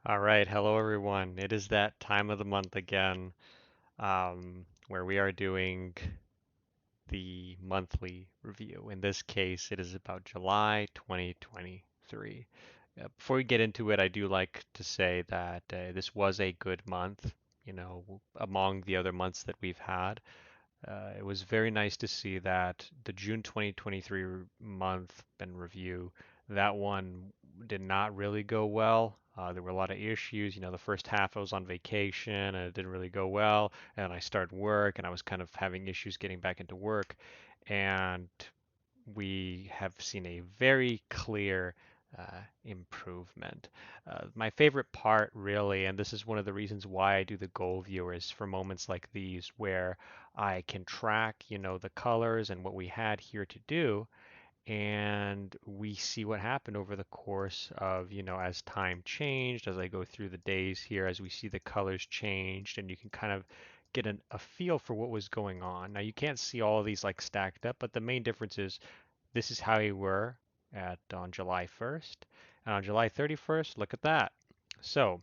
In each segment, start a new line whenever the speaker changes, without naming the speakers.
All right, hello everyone. It is that time of the month again, where we are doing the monthly review. In this case, it is about July 2023. Before we get into it, I do like to say that this was a good month, among the other months that we've had. It was very nice to see that the June 2023 month and review, that one did not really go well. There were a lot of issues. The first half I was on vacation and it didn't really go well. And I started work and I was kind of having issues getting back into work. And we have seen a very clear improvement. My favorite part, really, and this is one of the reasons why I do the goal viewer, is for moments like these where I can track, the colors and what we had here to do, and we see what happened over the course of, as time changed, as I go through the days here, as we see the colors changed, and you can kind of get a feel for what was going on. Now, you can't see all of these like stacked up, but the main difference is this is how we were at on July 1st. And on July 31st, look at that. So,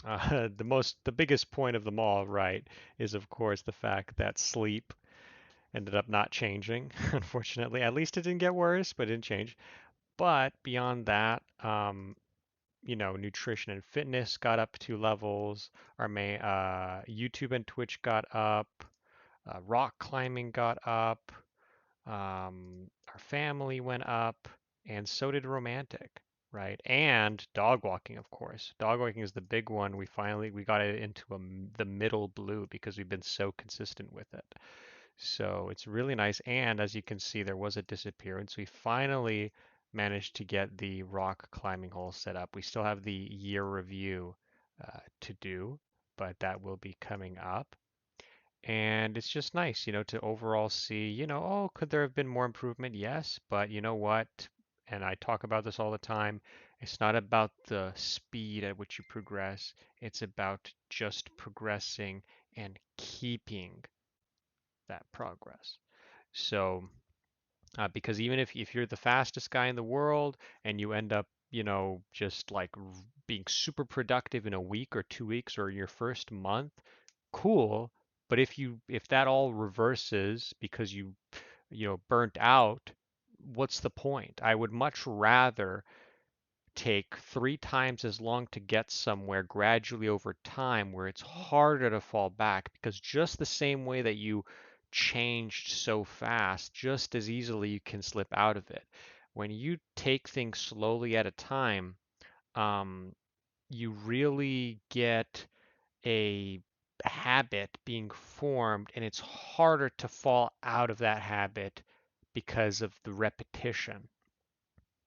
the biggest point of them all, right, is of course the fact that sleep ended up not changing, unfortunately. At least it didn't get worse, but it didn't change. But beyond that, nutrition and fitness got up 2 levels. Our main YouTube and Twitch got up. Rock climbing got up. Our family went up, and so did romantic, right? And dog walking, of course. Dog walking is the big one. We got it into the middle blue because we've been so consistent with it. So it's really nice. And as you can see, there was a disappearance. We finally managed to get the rock climbing hole set up. We still have the year review to do, but that will be coming up. And it's just nice, to overall see, oh, could there have been more improvement? Yes, but you know what? And I talk about this all the time. It's not about the speed at which you progress. It's about just progressing and keeping that progress. So, because even if you're the fastest guy in the world and you end up, just like being super productive in a week or 2 weeks or your first month, cool. But if that all reverses because you burnt out, what's the point? I would much rather take 3 times as long to get somewhere gradually over time where it's harder to fall back, because just the same way that you changed so fast, just as easily you can slip out of it. When you take things slowly at a time, um, you really get a habit being formed, and it's harder to fall out of that habit because of the repetition.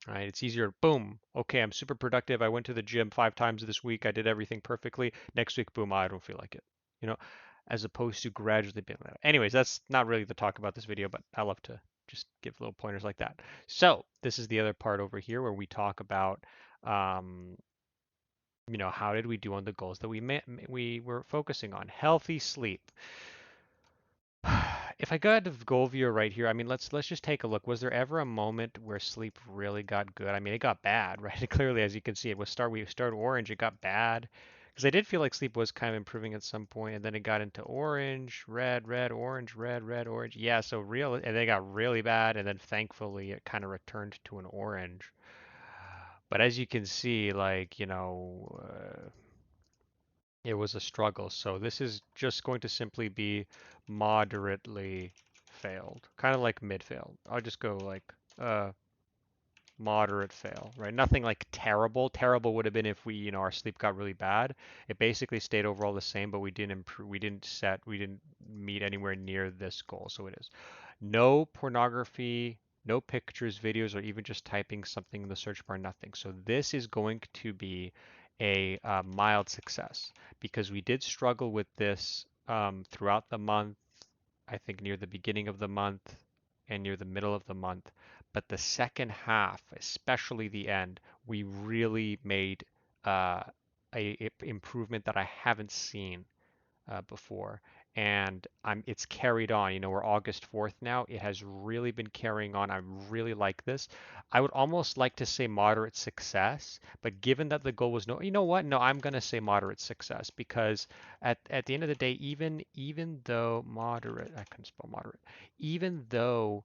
Right? It's easier, boom, okay, I'm super productive. I went to the gym 5 times this week. I did everything perfectly. Next week, boom, I don't feel like it. You know, as opposed to gradually building that. Anyways, that's not really the talk about this video, but I love to just give little pointers like that. So this is the other part over here where we talk about, um, how did we do on the goals that we were focusing on? Healthy sleep. If I go to goal viewer right here, I mean, let's just take a look. Was there ever a moment where sleep really got good? I mean, it got bad, right? Clearly, as you can see, we started orange, it got bad. Because I did feel like sleep was kind of improving at some point, and then it got into orange, red, red, orange, red, red, orange. Yeah, so and then it got really bad, and then thankfully it kind of returned to an orange. But as you can see, like, it was a struggle. So this is just going to simply be moderately failed, kind of like mid failed. I'll just go like moderate fail, right? Nothing like terrible. Terrible would have been if our sleep got really bad. It basically stayed overall the same, but we didn't improve, we didn't meet anywhere near this goal. So it is no pornography, no pictures, videos, or even just typing something in the search bar, nothing. So this is going to be a mild success because we did struggle with this throughout the month. I think near the beginning of the month and near the middle of the month. But the second half, especially the end, we really made uh, a improvement that I haven't seen before. and it's carried on. We're August 4th now. It has really been carrying on. I really like this. I would almost like to say moderate success, but given that the goal was no, you know what? No, I'm going to say moderate success because at the end of the day, even though moderate, I couldn't spell moderate, even though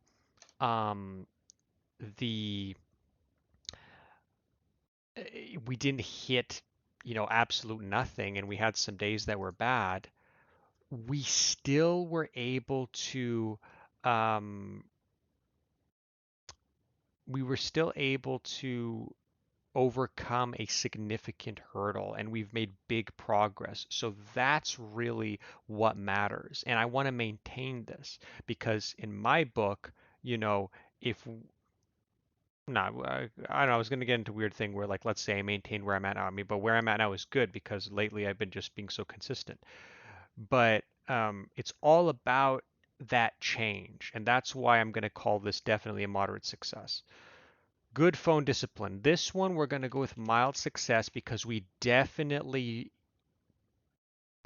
um, the we didn't hit, absolute nothing, and we had some days that were bad, we still were able to um, we were still able to overcome a significant hurdle, and we've made big progress. So that's really what matters. And I want to maintain this because in my book, if no, I don't know, I was going to get into a weird thing where, like, let's say I maintain where I'm at now. I mean, but where I'm at now is good because lately I've been just being so consistent. But it's all about that change, and that's why I'm going to call this definitely a moderate success. Good phone discipline. This one we're going to go with mild success because we definitely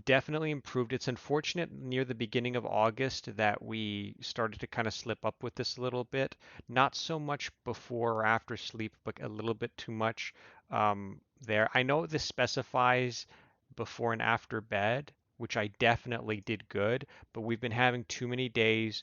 improved. It's unfortunate near the beginning of August that we started to kind of slip up with this a little bit. Not so much before or after sleep, but a little bit too much there. I know this specifies before and after bed, which I definitely did good, but we've been having too many days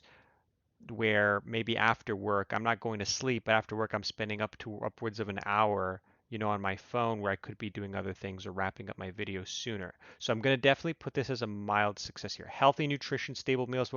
where maybe after work, I'm not going to sleep, but after work, I'm spending up to upwards of an hour, on my phone where I could be doing other things or wrapping up my videos sooner. So I'm going to definitely put this as a mild success here. Healthy nutrition, stable meals,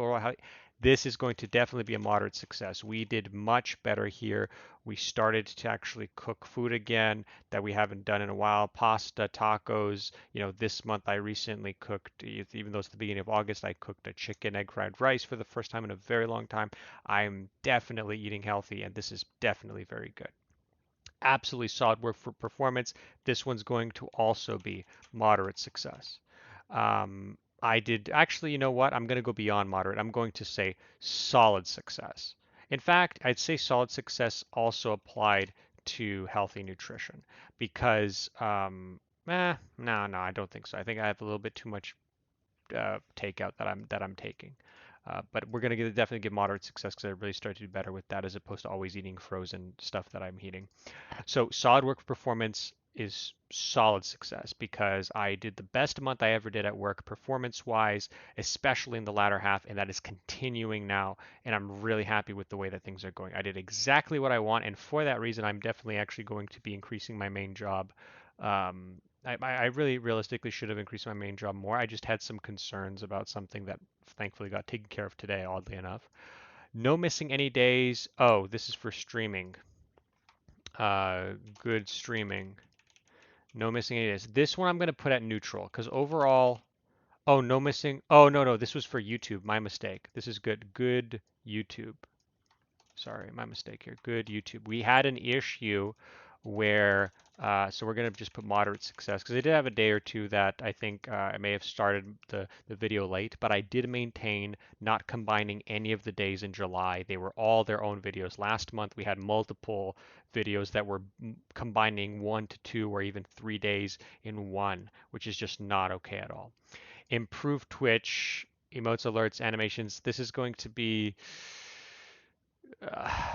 this is going to definitely be a moderate success. We did much better here. We started to actually cook food again that we haven't done in a while. Pasta, tacos. This month I recently cooked, even though it's the beginning of August, I cooked a chicken egg fried rice for the first time in a very long time. I'm definitely eating healthy, and this is definitely very good. Absolutely solid work for performance. This one's going to also be moderate success. I did actually, you know what? I'm going to go beyond moderate. I'm going to say solid success. In fact, I'd say solid success also applied to healthy nutrition because, no, I don't think so. I think I have a little bit too much takeout that I'm taking. But we're gonna definitely give moderate success because I really started to do better with that as opposed to always eating frozen stuff that I'm eating. So solid work performance is solid success because I did the best month I ever did at work performance wise, especially in the latter half, and that is continuing now. And I'm really happy with the way that things are going. I did exactly what I want, and for that reason, I'm definitely actually going to be increasing my main job. I really realistically should have increased my main job more. I just had some concerns about something that thankfully got taken care of today, oddly enough. No missing any days. Oh, this is for streaming. Uh, Good streaming. No missing any days. This one I'm going to put at neutral because overall, oh, no missing. Oh, no, no, this was for YouTube. My mistake. This is good. Good YouTube. Sorry, my mistake here. Good YouTube. We had an issue where, so we're going to just put moderate success because I did have a day or two that I think I may have started the video late, but I did maintain not combining any of the days in July. They were all their own videos. Last month we had multiple videos that were combining 1 to 2 or even 3 days in one, which is just not okay at all. Improve Twitch, emotes, alerts, animations. This is going to be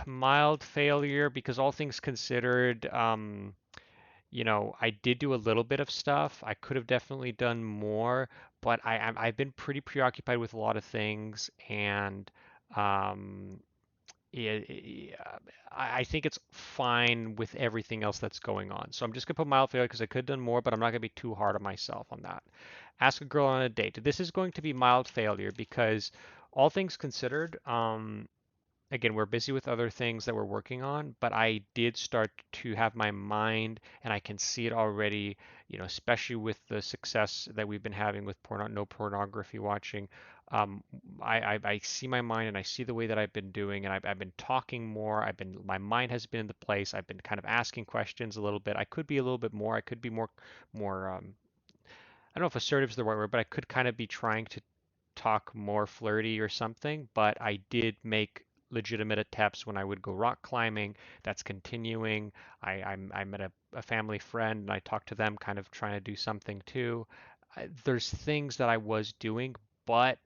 mild failure because all things considered, I did do a little bit of stuff. I could have definitely done more, but I've been pretty preoccupied with a lot of things, and um, I think it's fine with everything else that's going on. So I'm just gonna put mild failure because I could have done more, but I'm not gonna be too hard on myself on that. Ask a girl on a date. This is going to be mild failure because all things considered, again, we're busy with other things that we're working on, but I did start to have my mind, and I can see it already, especially with the success that we've been having with no pornography watching. Um, I see my mind and I see the way that I've been doing, and I've been talking more. My mind has been in the place. I've been kind of asking questions a little bit. I could be a little bit more. I could be more. I don't know if assertive is the right word, but I could kind of be trying to talk more flirty or something, but I did make legitimate attempts when I would go rock climbing. That's continuing. I met a family friend and I talked to them, kind of trying to do something too. There's things that I was doing, but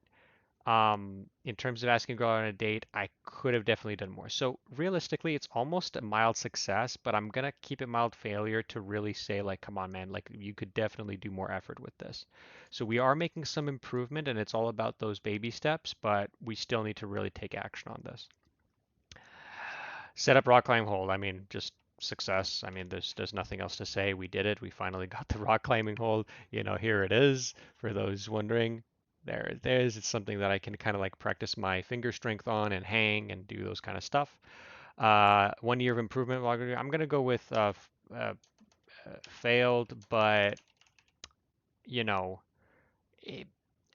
In terms of asking a girl on a date, I could have definitely done more. So realistically, it's almost a mild success, but I'm gonna keep it mild failure to really say like, come on, man, like you could definitely do more effort with this. So we are making some improvement, and it's all about those baby steps, but we still need to really take action on this. Set up rock climb hold. I mean, just success. I mean, there's nothing else to say. We did it. We finally got the rock climbing hold. Here it is. For those wondering, there it is. It's something that I can kind of like practice my finger strength on and hang and do those kind of stuff. 1 year of improvement. I'm gonna go with failed, but you know, it,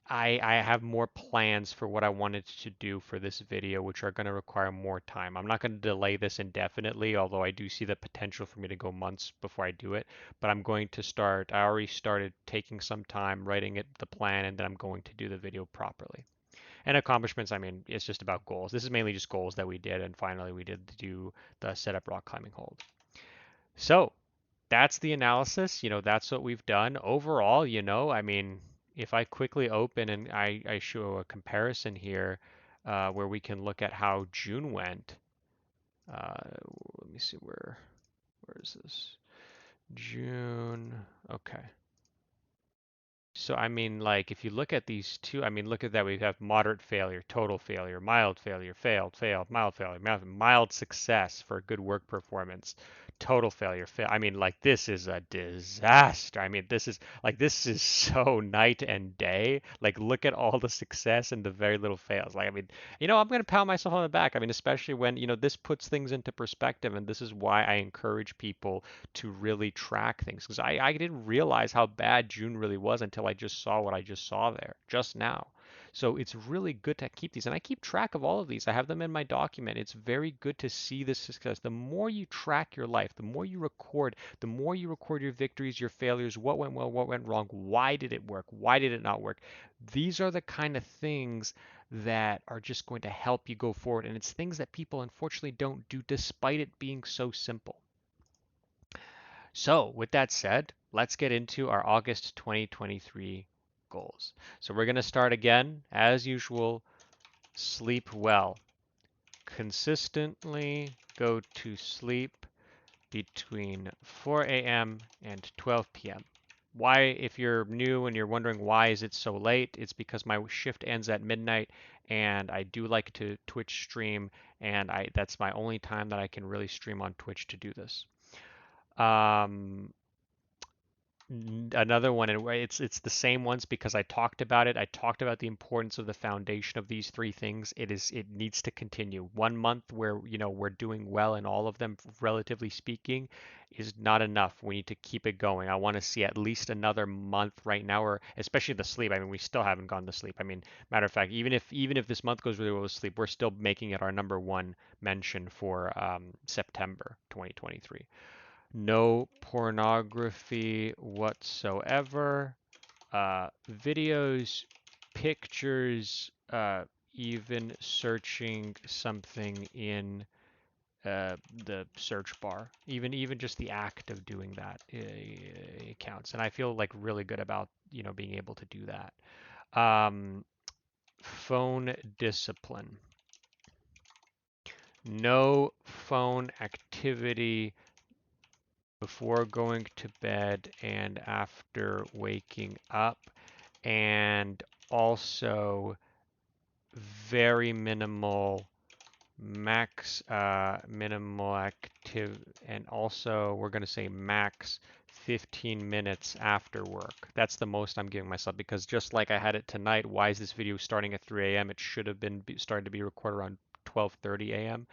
I have more plans for what I wanted to do for this video, which are going to require more time. I'm not going to delay this indefinitely, although I do see the potential for me to go months before I do it. But I'm going to start, I already started taking some time writing the plan, and then I'm going to do the video properly. And accomplishments, I mean, it's just about goals. This is mainly just goals that we did, and finally we did do the setup rock climbing hold. So that's the analysis. That's what we've done. Overall, I mean, if I quickly open and I show a comparison here where we can look at how June went. Uh, Let me see where is this? June. Okay. So I mean, like, if you look at these two, I mean, look at that. We have moderate failure, total failure, mild failure, failed, failed, mild failure, mild success for good work performance, total failure, fail. I mean, like, this is a disaster. I mean, this is so night and day. Like, look at all the success and the very little fails. Like, I mean, I'm gonna pound myself on the back. I mean, especially when, this puts things into perspective, and this is why I encourage people to really track things because I didn't realize how bad June really was until I just saw what I just saw there just now. So it's really good to keep these, and I keep track of all of these. I have them in my document. It's very good to see the success. The more you track your life, the more you record your victories, your failures, what went well, what went wrong, why did it work, why did it not work. These are the kind of things that are just going to help you go forward, and it's things that people unfortunately don't do despite it being so simple. So, with that said, let's get into our August 2023 goals. So, we're going to start again, as usual, sleep well. Consistently go to sleep between 4 a.m. and 12 p.m. Why, if you're new and you're wondering why is it so late, it's because my shift ends at midnight and I do like to Twitch stream, and that's my only time that I can really stream on Twitch to do this. Um, Another one, and it's the same ones because I talked about it. I talked about the importance of the foundation of these three things. It needs to continue. 1 month where we're doing well in all of them, relatively speaking, is not enough. We need to keep it going. I want to see at least another month right now, or especially the sleep. I mean, we still haven't gone to sleep. I mean, matter of fact, even if this month goes really well with sleep, we're still making it our number one mention for September 2023. No pornography whatsoever. Videos, pictures, even searching something in the search bar. Even just the act of doing that counts. And I feel like really good about being able to do that. Phone discipline. No phone activity before going to bed and after waking up, and also very minimal active, and also we're going to say max 15 minutes after work. That's the most I'm giving myself, because just like I had it tonight, why is this video starting at 3 a.m.? It should have been started to be recorded around 12:30 a.m.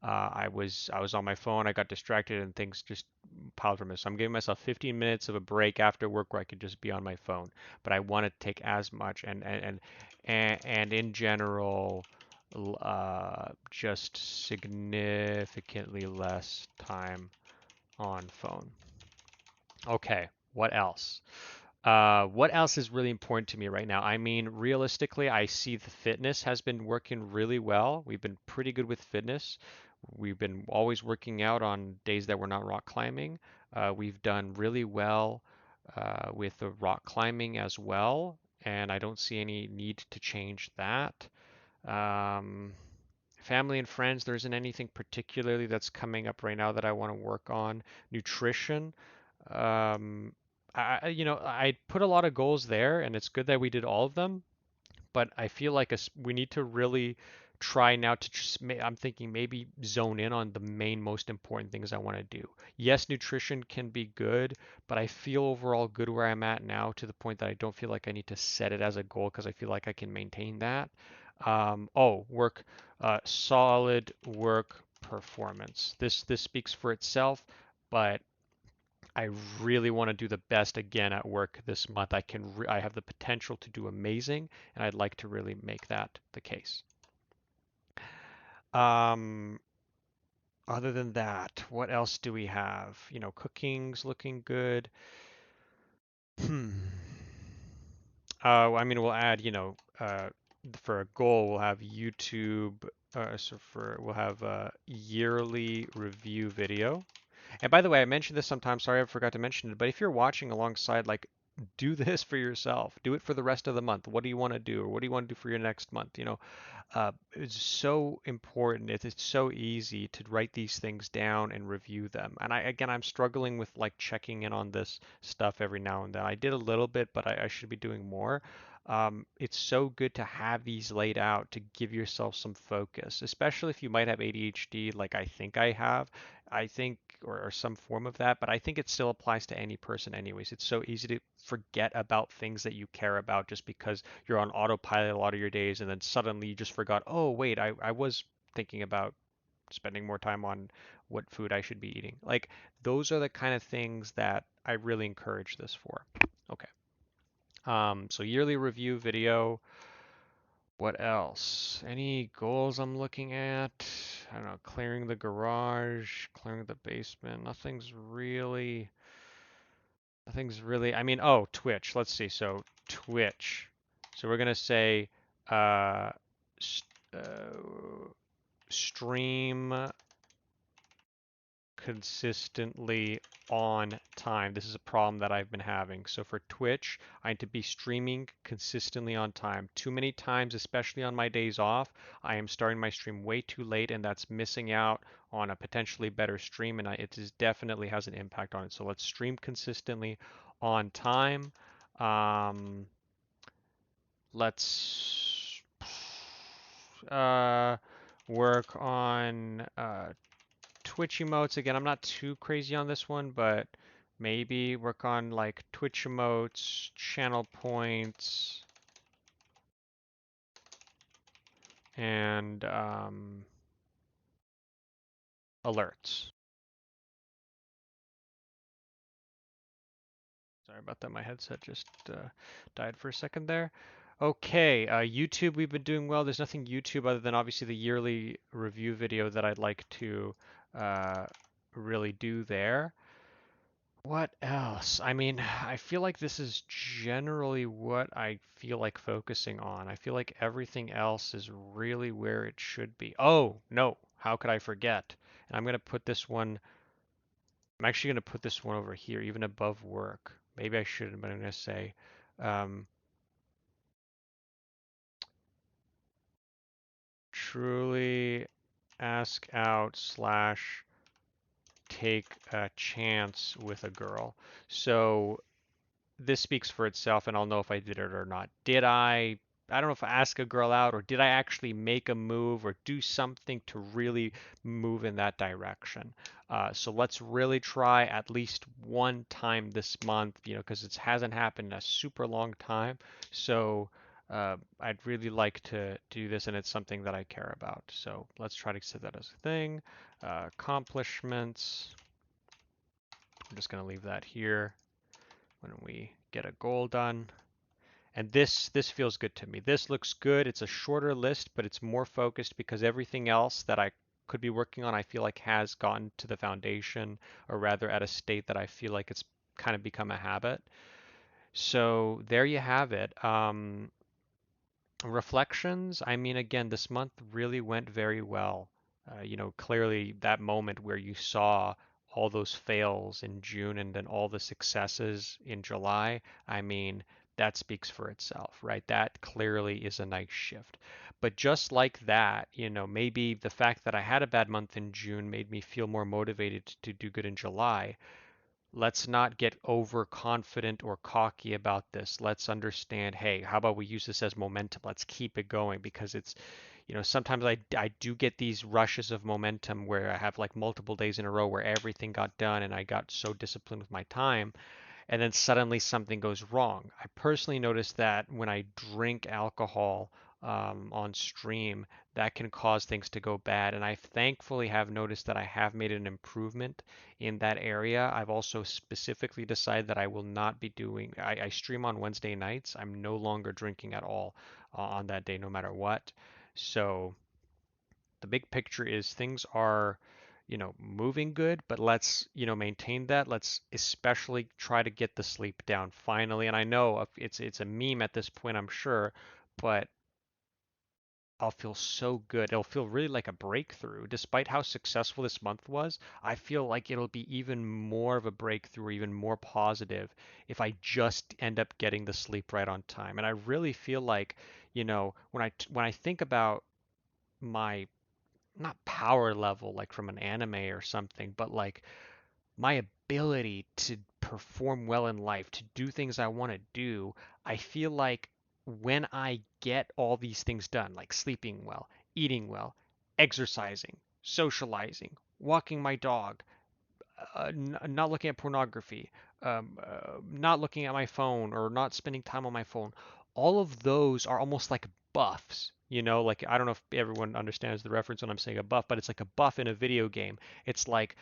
I was on my phone. I got distracted and things just piled for me. So I'm giving myself 15 minutes of a break after work where I could just be on my phone. But I want to take as much and in general, just significantly less time on phone. Okay, what else? What else is really important to me right now? I mean, realistically, I see the fitness has been working really well. We've been pretty good with fitness. We've been always working out on days that we're not rock climbing. We've done really well with the rock climbing as well. and I don't see any need to change that. Um, Family and friends, there isn't anything particularly that's coming up right now that I want to work on. Nutrition, um, I put a lot of goals there, and it's good that we did all of them, but I feel like we need to really try now to just, I'm thinking maybe zone in on the main most important things I want to do. Yes, nutrition can be good, but I feel overall good where I'm at now to the point that I don't feel like I need to set it as a goal because I feel like I can maintain that. Work, solid work performance. This speaks for itself, but I really want to do the best again at work this month. I have the potential to do amazing, and I'd like to really make that the case. Um, Other than that, what else do we have? Cooking's looking good. Hmm. I mean, we'll add, for a goal, we'll have YouTube. We'll have a yearly review video. And by the way, I mentioned this sometimes. Sorry, I forgot to mention it. But if you're watching alongside, like, do this for yourself. Do it for the rest of the month. What do you want to do, or what do you want to do for your next month? It's so important. It's so easy to write these things down and review them. And I'm struggling with like checking in on this stuff every now and then. I did a little bit, but I should be doing more. It's so good to have these laid out to give yourself some focus, especially if you might have ADHD, like I think I have. I think, or some form of that, but I think it still applies to any person anyways. It's so easy to forget about things that you care about just because you're on autopilot a lot of your days, and then suddenly you just forgot, oh, wait, I was thinking about spending more time on what food I should be eating. Like, those are the kind of things that I really encourage this for. Okay. So yearly review video. What else? Any goals I'm looking at? I don't know, clearing the garage, clearing the basement. I mean, oh, Twitch. Let's see. So Twitch. So we're gonna say uh, st stream consistently on time. This is a problem that I've been having. So for Twitch, I need to be streaming consistently on time. Too many times, especially on my days off, I am starting my stream way too late, and that's missing out on a potentially better stream, and definitely has an impact on it. So let's stream consistently on time. Um, let's uh, work on Twitch emotes. Again, I'm not too crazy on this one, but maybe work on like Twitch emotes, channel points, and alerts. Sorry about that. My headset just died for a second there. Okay, YouTube, we've been doing well. There's nothing YouTube other than obviously the yearly review video that I'd like to uh, really do there. What else? I mean, I feel like this is generally what I feel like focusing on. I feel like everything else is really where it should be. Oh, no, how could I forget? And I'm actually going to put this one over here, even above work. Maybe I shouldn't, but I'm going to say um, truly ask out slash take a chance with a girl. So this speaks for itself, and I'll know if I did it or not. I don't know if I ask a girl out, or did I actually make a move or do something to really move in that direction? So let's really try at least one time this month, because it hasn't happened in a super long time. So I'd really like to do this, and it's something that I care about. So let's try to set that as a thing. Accomplishments. I'm just going to leave that here when we get a goal done. And this feels good to me. This looks good. It's a shorter list, but it's more focused because everything else that I could be working on, I feel like has gotten to the foundation, or rather at a state that I feel like it's kind of become a habit. So there you have it. Reflections, I mean, again, this month really went very well. Clearly that moment where you saw all those fails in June and then all the successes in July, I mean, that speaks for itself, right? That clearly is a nice shift. But just like that, maybe the fact that I had a bad month in June made me feel more motivated to do good in July. Let's not get overconfident or cocky about this. Let's understand, hey, how about we use this as momentum? Let's keep it going because sometimes I do get these rushes of momentum where I have like multiple days in a row where everything got done and I got so disciplined with my time, and then suddenly something goes wrong. I personally noticed that when I drink alcohol on stream, that can cause things to go bad. And I thankfully have noticed that I have made an improvement in that area. I've also specifically decided that I will not be doing, I stream on Wednesday nights. I'm no longer drinking at all on that day, no matter what. So the big picture is things are, moving good, but let's, maintain that. Let's especially try to get the sleep down finally. And I know it's a meme at this point, I'm sure, but I'll feel so good. It'll feel really like a breakthrough. Despite how successful this month was, I feel like it'll be even more of a breakthrough, or even more positive if I just end up getting the sleep right on time. And I really feel like, when I think about my not power level like from an anime or something, but like my ability to perform well in life, to do things I want to do, I feel like when I get all these things done, like sleeping well, eating well, exercising, socializing, walking my dog, not looking at pornography, not looking at my phone or not spending time on my phone. All of those are almost like buffs. Like I don't know if everyone understands the reference when I'm saying a buff, but it's like a buff in a video game. It's like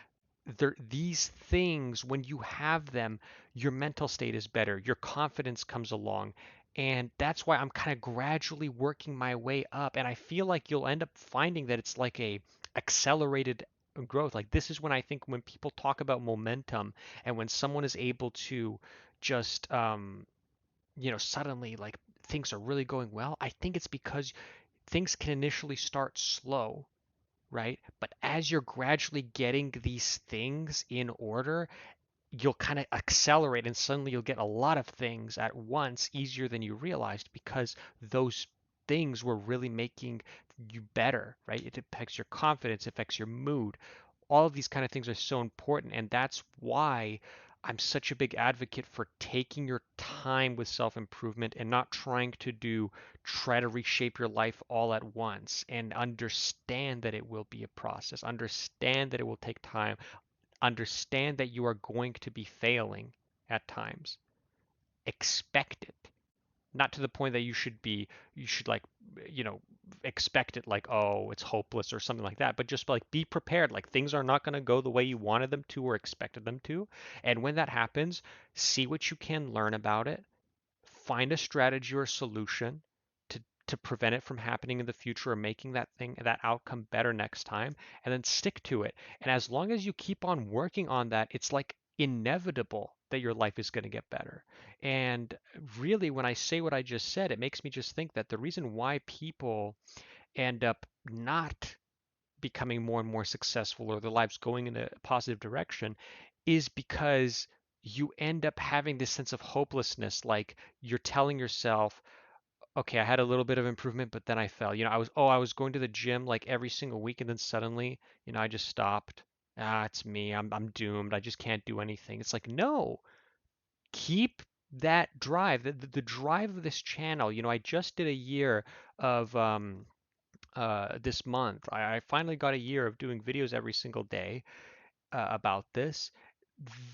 these things, when you have them, your mental state is better, your confidence comes along. And that's why I'm kind of gradually working my way up. And I feel like you'll end up finding that it's like a accelerated growth. Like this is when I think when people talk about momentum and when someone is able to just suddenly like things are really going well, I think it's because things can initially start slow, right? But as you're gradually getting these things in order, you'll kind of accelerate and suddenly you'll get a lot of things at once easier than you realized because those things were really making you better, right? It affects your confidence, it affects your mood. All of these kind of things are so important, and that's why I'm such a big advocate for taking your time with self-improvement and not trying to try to reshape your life all at once, and understand that it will be a process. Understand that it will take time. Understand that you are going to be failing at times. Expect it. Not to the point that you should like, you know, expect it like, oh, it's hopeless or something like that, but just like be prepared. Like things are not going to go the way you wanted them to or expected them to. And when that happens, see what you can learn about it, find a strategy or a solution to prevent it from happening in the future or making that outcome better next time, and then stick to it. And as long as you keep on working on that, it's like inevitable that your life is going to get better. And really, when I say what I just said, it makes me just think that the reason why people end up not becoming more and more successful or their lives going in a positive direction is because you end up having this sense of hopelessness. Like you're telling yourself, okay, I had a little bit of improvement, but then I fell. I was going to the gym like every single week, and then suddenly, I just stopped. Ah, it's me. I'm doomed. I just can't do anything. It's like, no, keep that drive, the drive of this channel. I just did a year of this month. I finally got a year of doing videos every single day about this.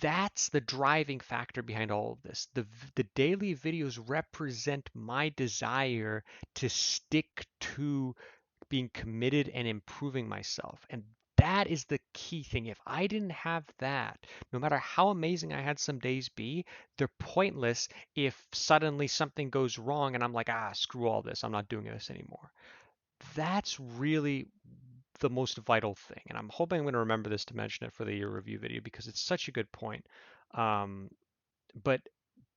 That's the driving factor behind all of this. The daily videos represent my desire to stick to being committed and improving myself. And that is the key thing. If I didn't have that, no matter how amazing I had some days be, they're pointless if suddenly something goes wrong and I'm like, screw all this. I'm not doing this anymore. That's really the most vital thing. And I'm hoping I'm going to remember this to mention it for the year review video because it's such a good point. Um, but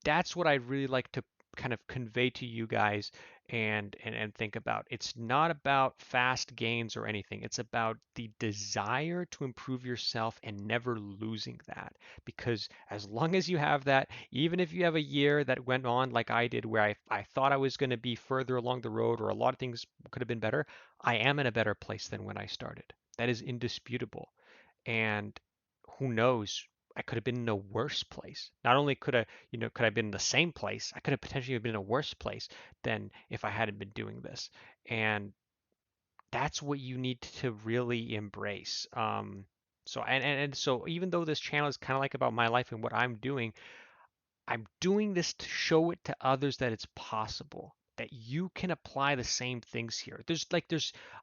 that's what I'd really like to kind of convey to you guys and think about. It's not about fast gains or anything. It's about the desire to improve yourself and never losing that. Because as long as you have that, even if you have a year that went on like I did, where I thought I was going to be further along the road or a lot of things could have been better, I am in a better place than when I started. That is indisputable. And who knows? I could have been in a worse place. Not only could I have been in the same place, I could have potentially been in a worse place than if I hadn't been doing this. And that's what you need to really embrace. And so even though this channel is kind of like about my life and what I'm doing this to show it to others that it's possible, that you can apply the same things here.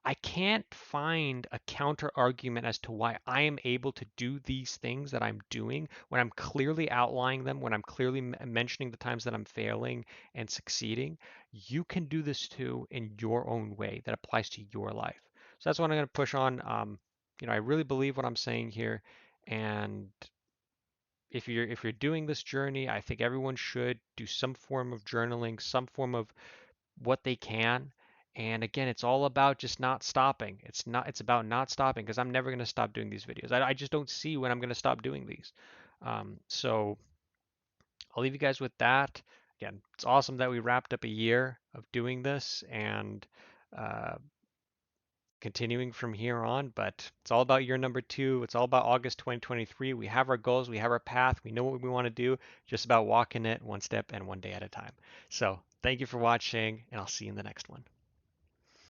I can't find a counter argument as to why I am able to do these things that I'm doing when I'm clearly outlining them, when I'm clearly mentioning the times that I'm failing and succeeding. You can do this too in your own way that applies to your life. So that's what I'm going to push on. I really believe what I'm saying here, and if you're doing this journey, I think everyone should do some form of journaling, some form of what they can. And again, it's all about just not stopping. It's about not stopping because I'm never going to stop doing these videos. I just don't see when I'm going to stop doing these. So I'll leave you guys with that. Again, it's awesome that we wrapped up a year of doing this and uh, continuing from here on, but it's all about year number two. It's all about August 2023. We have our goals, we have our path, we know what we want to do, just about walking it one step and one day at a time. So thank you for watching, and I'll see you in the next one.